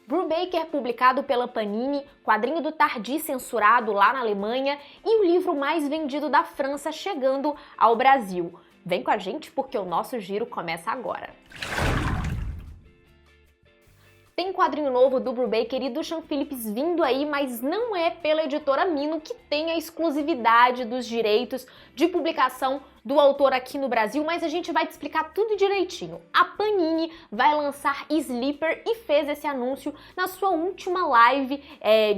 Brubaker, publicado pela Panini, quadrinho do Tardi censurado lá na Alemanha e o livro mais vendido da França chegando ao Brasil. Vem com a gente porque o nosso giro começa agora. Tem quadrinho novo do Brubaker e do Sean Phillips vindo aí, mas não é pela editora Mino, que tem a exclusividade dos direitos de publicação do autor aqui no Brasil, mas a gente vai te explicar tudo direitinho. A Panini vai lançar Sleeper e fez esse anúncio na sua última live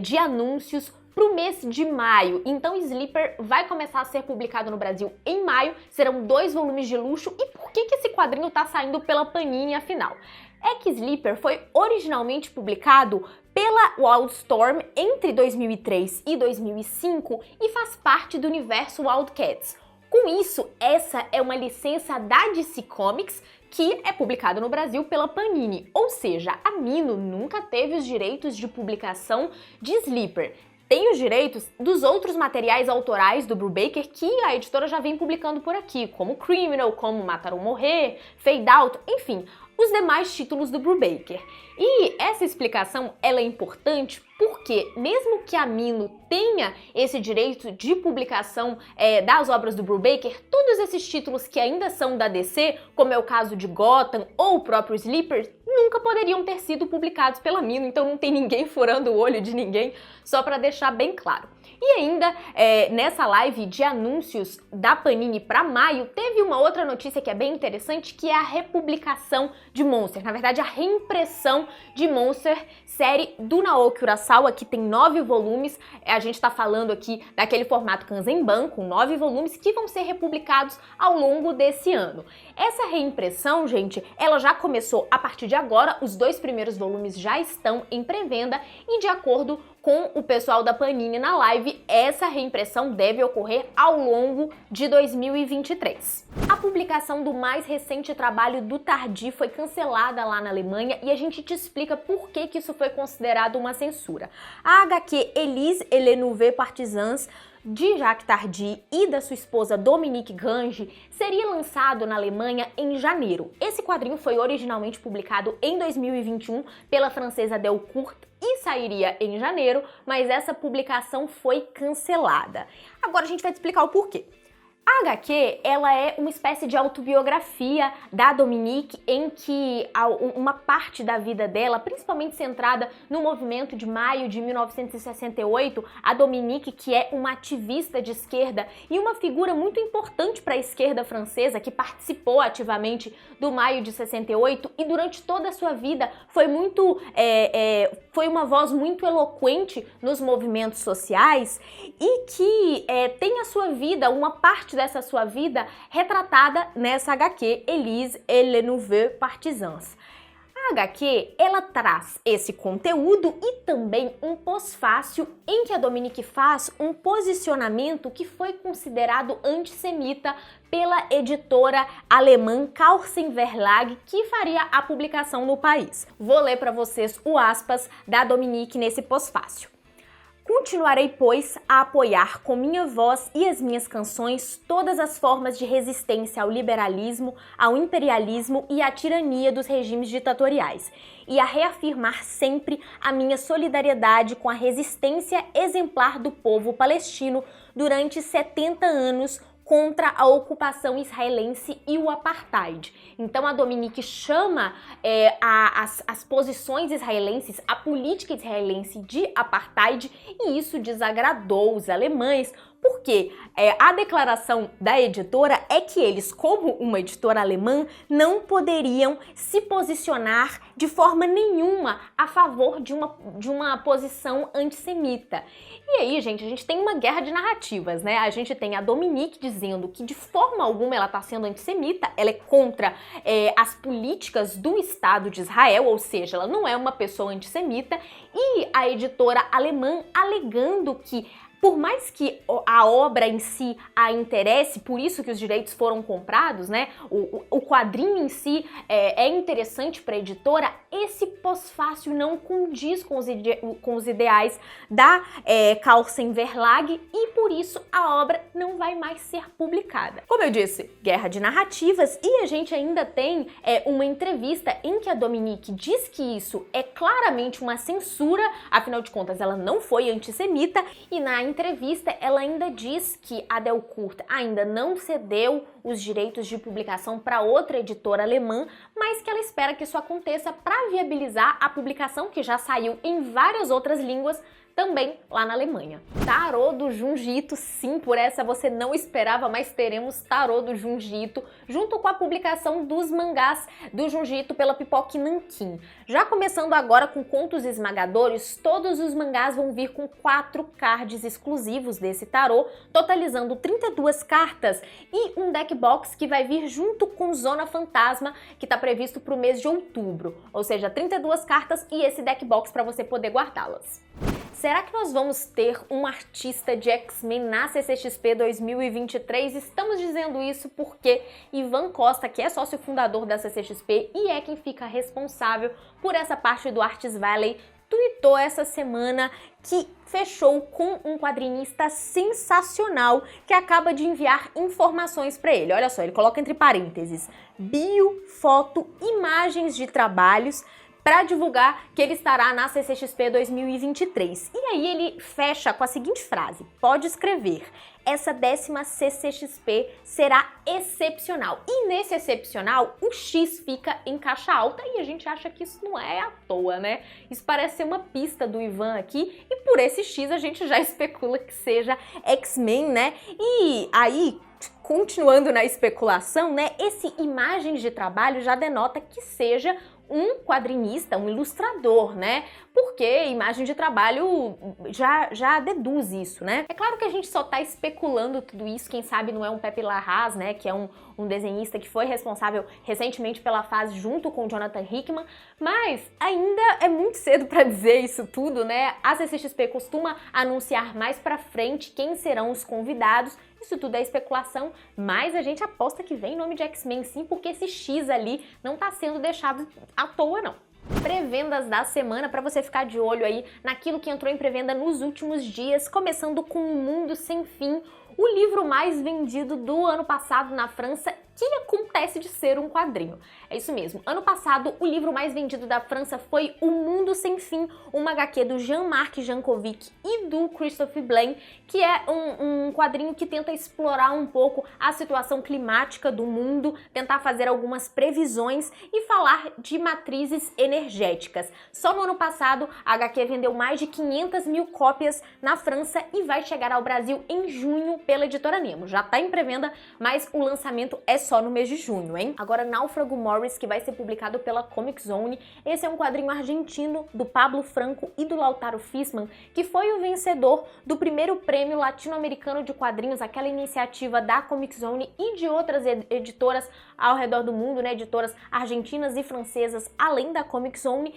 de anúncios pro mês de maio. Então Sleeper vai começar a ser publicado no Brasil em maio, serão 2 volumes de luxo. E por que esse quadrinho tá saindo pela Panini afinal? É que Sleeper foi originalmente publicado pela Wildstorm entre 2003 e 2005 e faz parte do universo Wildcats. Com isso, essa é uma licença da DC Comics que é publicado no Brasil pela Panini, ou seja, a Mino nunca teve os direitos de publicação de Sleeper. Tem os direitos dos outros materiais autorais do Brubaker que a editora já vem publicando por aqui, como Criminal, como Matar ou Morrer, Fade Out, enfim, os demais títulos do Brubaker. E essa explicação ela é importante porque, mesmo que a Mino tenha esse direito de publicação das obras do Brubaker, todos esses títulos que ainda são da DC, como é o caso de Gotham ou o próprio Sleeper, nunca poderiam ter sido publicados pela Mino, então não tem ninguém furando o olho de ninguém, só para deixar bem claro. E ainda, nessa live de anúncios da Panini para maio, teve uma outra notícia que é bem interessante, que é a republicação de Monster, na verdade a reimpressão de Monster, série do Naoki Urasawa, que tem 9 volumes, a gente está falando aqui daquele formato Kanzenban, com 9 volumes, que vão ser republicados ao longo desse ano. Essa reimpressão, gente, ela já começou a partir de agora, os 2 primeiros volumes já estão em pré-venda e de acordo com o pessoal da Panini na live, essa reimpressão deve ocorrer ao longo de 2023. A publicação do mais recente trabalho do Tardi foi cancelada lá na Alemanha e a gente te explica por que isso foi considerado uma censura. A HQ Elise et les Nouvelles Partisans de Jacques Tardi e da sua esposa Dominique Gange seria lançado na Alemanha em janeiro. Esse quadrinho foi originalmente publicado em 2021 pela francesa Delcourt e sairia em janeiro, mas essa publicação foi cancelada. Agora a gente vai te explicar o porquê. A HQ, ela é uma espécie de autobiografia da Dominique, em que uma parte da vida dela, principalmente centrada no movimento de maio de 1968, a Dominique, que é uma ativista de esquerda e uma figura muito importante para a esquerda francesa, que participou ativamente do maio de 68 e durante toda a sua vida foi uma voz muito eloquente nos movimentos sociais e que tem a sua vida, uma parte dessa sua vida retratada nessa HQ Elise et les Nouvelles Partisans. A HQ, ela traz esse conteúdo e também um pós-fácil em que a Dominique faz um posicionamento que foi considerado antissemita pela editora alemã Carlsen Verlag, que faria a publicação no país. Vou ler para vocês o aspas da Dominique nesse pós-fácil. Continuarei, pois, a apoiar com minha voz e as minhas canções todas as formas de resistência ao liberalismo, ao imperialismo e à tirania dos regimes ditatoriais, e a reafirmar sempre a minha solidariedade com a resistência exemplar do povo palestino durante 70 anos contra a ocupação israelense e o apartheid. Então a Dominique chama as posições israelenses, a política israelense de apartheid, e isso desagradou os alemães, porque a declaração da editora é que eles, como uma editora alemã, não poderiam se posicionar de forma nenhuma a favor de uma posição antissemita. E aí, gente, a gente tem uma guerra de narrativas, né? A gente tem a Dominique dizendo que de forma alguma ela está sendo antissemita, ela é contra as políticas do Estado de Israel, ou seja, ela não é uma pessoa antissemita, e a editora alemã alegando que por mais que a obra em si a interesse, por isso que os direitos foram comprados, né? O quadrinho em si é interessante para a editora, esse pós-fácil não condiz com os ideais da Carlsen Verlag e por isso a obra não vai mais ser publicada. Como eu disse, guerra de narrativas, e a gente ainda tem uma entrevista em que a Dominique diz que isso é claramente uma censura, afinal de contas ela não foi antissemita, e na entrevista ela ainda diz que a Delcourt ainda não cedeu os direitos de publicação para outra editora alemã, mas que ela espera que isso aconteça para viabilizar a publicação que já saiu em várias outras línguas também lá na Alemanha. Tarô do Junji Ito, sim, por essa você não esperava, mas teremos Tarô do Junji Ito, junto com a publicação dos mangás do Junji Ito pela Pipoque Nankin. Já começando agora com Contos Esmagadores, todos os mangás vão vir com 4 cards exclusivos desse tarô, totalizando 32 cartas e um deck box que vai vir junto com Zona Fantasma, que está previsto para o mês de outubro, ou seja, 32 cartas e esse deck box para você poder guardá-las. Será que nós vamos ter um artista de X-Men na CCXP 2023? Estamos dizendo isso porque Ivan Costa, que é sócio fundador da CCXP e é quem fica responsável por essa parte do Arts Valley, tweetou essa semana que fechou com um quadrinista sensacional que acaba de enviar informações para ele. Olha só, ele coloca entre parênteses, bio, foto, imagens de trabalhos, para divulgar que ele estará na CCXP 2023. E aí ele fecha com a seguinte frase, pode escrever, essa 10ª CCXP será excepcional. E nesse excepcional, o X fica em caixa alta e a gente acha que isso não é à toa, né? Isso parece ser uma pista do Ivan aqui e por esse X a gente já especula que seja X-Men, né? E aí, continuando na especulação, né? Esse imagens de trabalho já denota que seja um quadrinista, um ilustrador, né? Porque imagem de trabalho já deduz isso, né? É claro que a gente só tá especulando tudo isso, quem sabe não é um Pepe Larraz, né? Que é um desenhista que foi responsável recentemente pela fase junto com o Jonathan Hickman, mas ainda é muito cedo para dizer isso tudo, né? A CCXP costuma anunciar mais pra frente quem serão os convidados. Isso tudo é especulação, mas a gente aposta que vem nome de X-Men sim, porque esse X ali não tá sendo deixado à toa, não. Pré-vendas da semana para você ficar de olho aí naquilo que entrou em pré-venda nos últimos dias, começando com O Mundo Sem Fim, o livro mais vendido do ano passado na França, que acontece de ser um quadrinho. É isso mesmo, ano passado o livro mais vendido da França foi O Mundo Sem Fim, uma HQ do Jean-Marc Jankovic e do Christophe Blaine, que é um quadrinho que tenta explorar um pouco a situação climática do mundo, tentar fazer algumas previsões e falar de matrizes energéticas. Só no ano passado a HQ vendeu mais de 500 mil cópias na França e vai chegar ao Brasil em junho pela editora Nemo. Já tá em pré-venda, mas o lançamento é só no mês de junho, hein? Agora, Náufrago Morris, que vai ser publicado pela Comic Zone. Esse é um quadrinho argentino do Pablo Franco e do Lautaro Fishman, que foi o vencedor do primeiro prêmio latino-americano de quadrinhos, aquela iniciativa da Comic Zone e de outras editoras ao redor do mundo, né? Editoras argentinas e francesas, além da Comic Zone,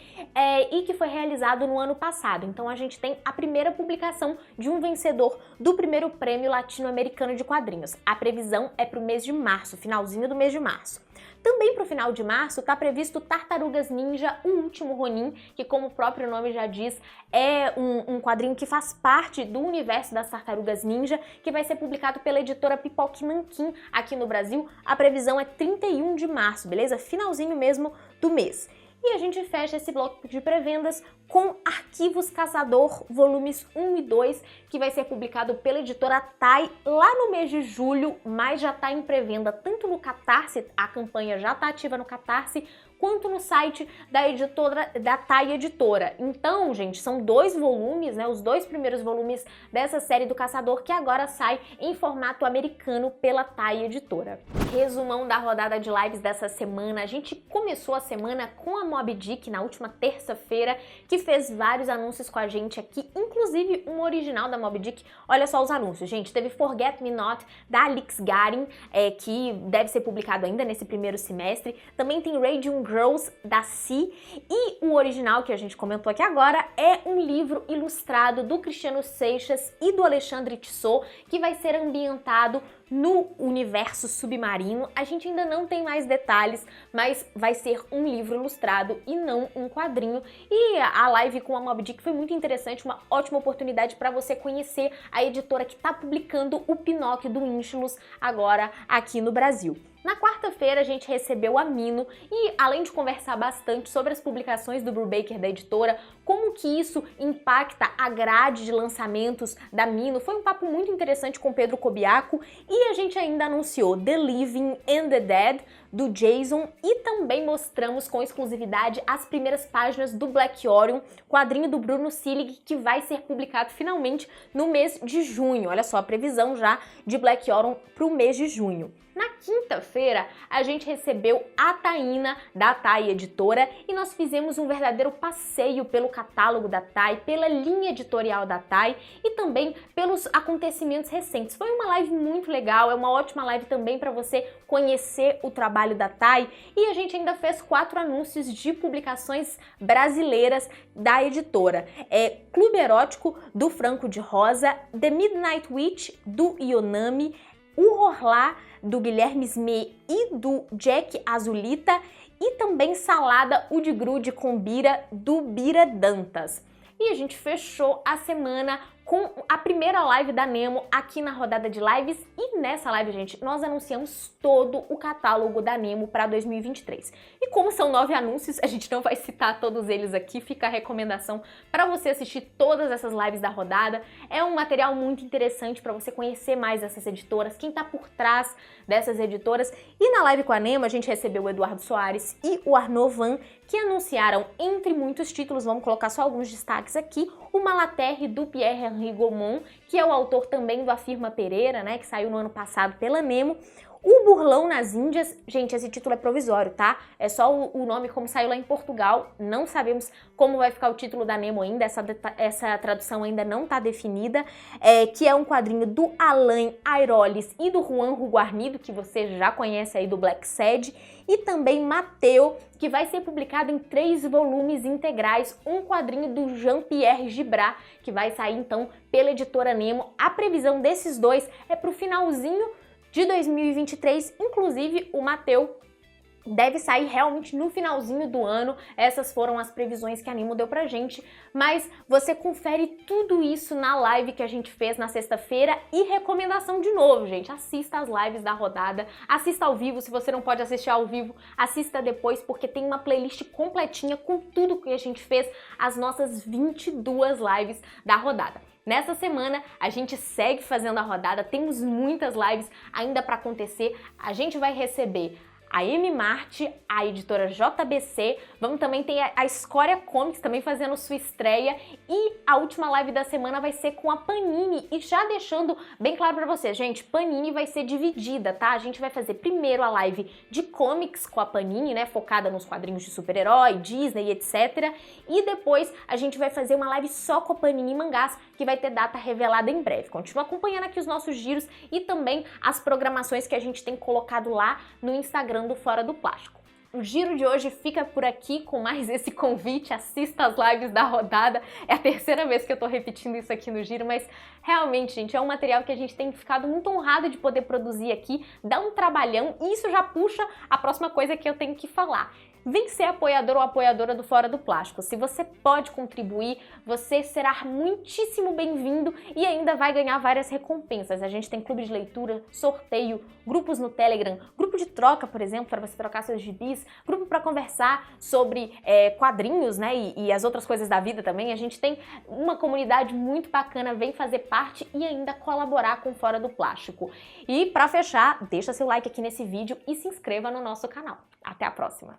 e que foi realizado no ano passado. Então a gente tem a primeira publicação de um vencedor do primeiro prêmio latino-americano de quadrinhos. A previsão é para o mês de março, finalzinho do mês de março. Também para o final de março está previsto Tartarugas Ninja, O Último Ronin, que como o próprio nome já diz, é um quadrinho que faz parte do universo das Tartarugas Ninja, que vai ser publicado pela editora Pipoque Nankin aqui no Brasil. A previsão é 31 de março, beleza? Finalzinho mesmo do mês. E a gente fecha esse bloco de pré-vendas com Arquivos Caçador, volumes 1 e 2, que vai ser publicado pela editora Tai lá no mês de julho, mas já está em pré-venda tanto no Catarse, a campanha já está ativa no Catarse, quanto no site da editora, da Tai Editora. Então, gente, são 2 volumes, né, os 2 primeiros volumes dessa série do Caçador, que agora sai em formato americano pela Tai Editora. resumão da rodada de lives dessa semana. A gente começou a semana com a Mobb Dick na última terça-feira, que fez vários anúncios com a gente aqui, inclusive um original da Mobb Dick. Olha só os anúncios, gente. Teve Forget Me Not, da Alix Garin, que deve ser publicado ainda nesse primeiro semestre. Também tem Radium Girls, da Si. E o original que a gente comentou aqui agora é um livro ilustrado do Cristiano Seixas e do Alexandre Tissot, que vai ser ambientado no universo submarino. A gente ainda não tem mais detalhes, mas vai ser um livro ilustrado e não um quadrinho. E a live com a Mobb Dick foi muito interessante, uma ótima oportunidade para você conhecer a editora que está publicando o Pinóquio do Aeschylus agora aqui no Brasil. Na quarta-feira a gente recebeu a Mino e, além de conversar bastante sobre as publicações do Brubaker da editora, como que isso impacta a grade de lançamentos da Mino, foi um papo muito interessante com Pedro Cobiaco. E a gente ainda anunciou The Living and the Dead, do Jason, e também mostramos com exclusividade as primeiras páginas do Black Orion, quadrinho do Bruno Sillig, que vai ser publicado finalmente no mês de junho. Olha só a previsão já de Black Orion para o mês de junho. Na quinta-feira, a gente recebeu a Taína, da Tai Editora, e nós fizemos um verdadeiro passeio pelo catálogo da Tai, pela linha editorial da Tai e também pelos acontecimentos recentes. Foi uma live muito legal, é uma ótima live também para você conhecer o trabalho da Tai, e a gente ainda fez 4 anúncios de publicações brasileiras da editora. Clube Erótico, do Franco de Rosa, The Midnight Witch, do Ionami, O Horlá, do Guilherme Smee e do Jack Azulita, e também Salada o de Grude com Bira, do Bira Dantas. E a gente fechou a semana com a primeira live da Nemo aqui na rodada de lives, e nessa live, gente, nós anunciamos todo o catálogo da Nemo para 2023. E como são 9 anúncios, a gente não vai citar todos eles aqui, fica a recomendação para você assistir todas essas lives da rodada. É um material muito interessante para você conhecer mais essas editoras, quem está por trás dessas editoras. E na live com a Nemo, a gente recebeu o Eduardo Soares e o Arnaud Van, que anunciaram, entre muitos títulos, vamos colocar só alguns destaques aqui, o Malaterre, do Pierre-Henri Gaumont, que é o autor também do A Firma Pereira, né, que saiu no ano passado pela Nemo. O Burlão nas Índias, gente, esse título é provisório, tá? É só o nome como saiu lá em Portugal, não sabemos como vai ficar o título da Nemo ainda, essa tradução ainda não tá definida, que é um quadrinho do Alain Airolles e do Juan Ruguarnido, que você já conhece aí do Black Sad, e também Mateu, que vai ser publicado em 3 volumes integrais, um quadrinho do Jean-Pierre Gibrat, que vai sair então pela editora Nemo. A previsão desses dois é pro finalzinho de 2023, inclusive o Mateu deve sair realmente no finalzinho do ano. Essas foram as previsões que a Nemo deu pra gente, mas você confere tudo isso na live que a gente fez na sexta-feira. E recomendação de novo, gente, assista as lives da rodada, assista ao vivo, se você não pode assistir ao vivo, assista depois, porque tem uma playlist completinha com tudo que a gente fez, as nossas 22 lives da rodada. Nessa semana, a gente segue fazendo a rodada, temos muitas lives ainda para acontecer. A gente vai receber a M-Mart, a editora JBC, vamos também ter a Escória Comics também fazendo sua estreia, e a última live da semana vai ser com a Panini. E já deixando bem claro pra vocês, gente, Panini vai ser dividida, tá? A gente vai fazer primeiro a live de comics com a Panini, né, focada nos quadrinhos de super-herói, Disney, etc. E depois a gente vai fazer uma live só com a Panini Mangás, que vai ter data revelada em breve. Continua acompanhando aqui os nossos giros e também as programações que a gente tem colocado lá no Instagram do Fora do Plástico. O giro de hoje fica por aqui com mais esse convite, assista as lives da rodada. É a terceira vez que eu tô repetindo isso aqui no giro, mas realmente, gente, é um material que a gente tem ficado muito honrado de poder produzir aqui, dá um trabalhão, e isso já puxa a próxima coisa que eu tenho que falar. Vem ser apoiador ou apoiadora do Fora do Plástico. Se você pode contribuir, você será muitíssimo bem-vindo e ainda vai ganhar várias recompensas. A gente tem clube de leitura, sorteio, grupos no Telegram, grupo de troca, por exemplo, para você trocar seus gibis, grupo para conversar sobre quadrinhos, né, e as outras coisas da vida também. A gente tem uma comunidade muito bacana, vem fazer parte e ainda colaborar com Fora do Plástico. E para fechar, deixa seu like aqui nesse vídeo e se inscreva no nosso canal. Até a próxima!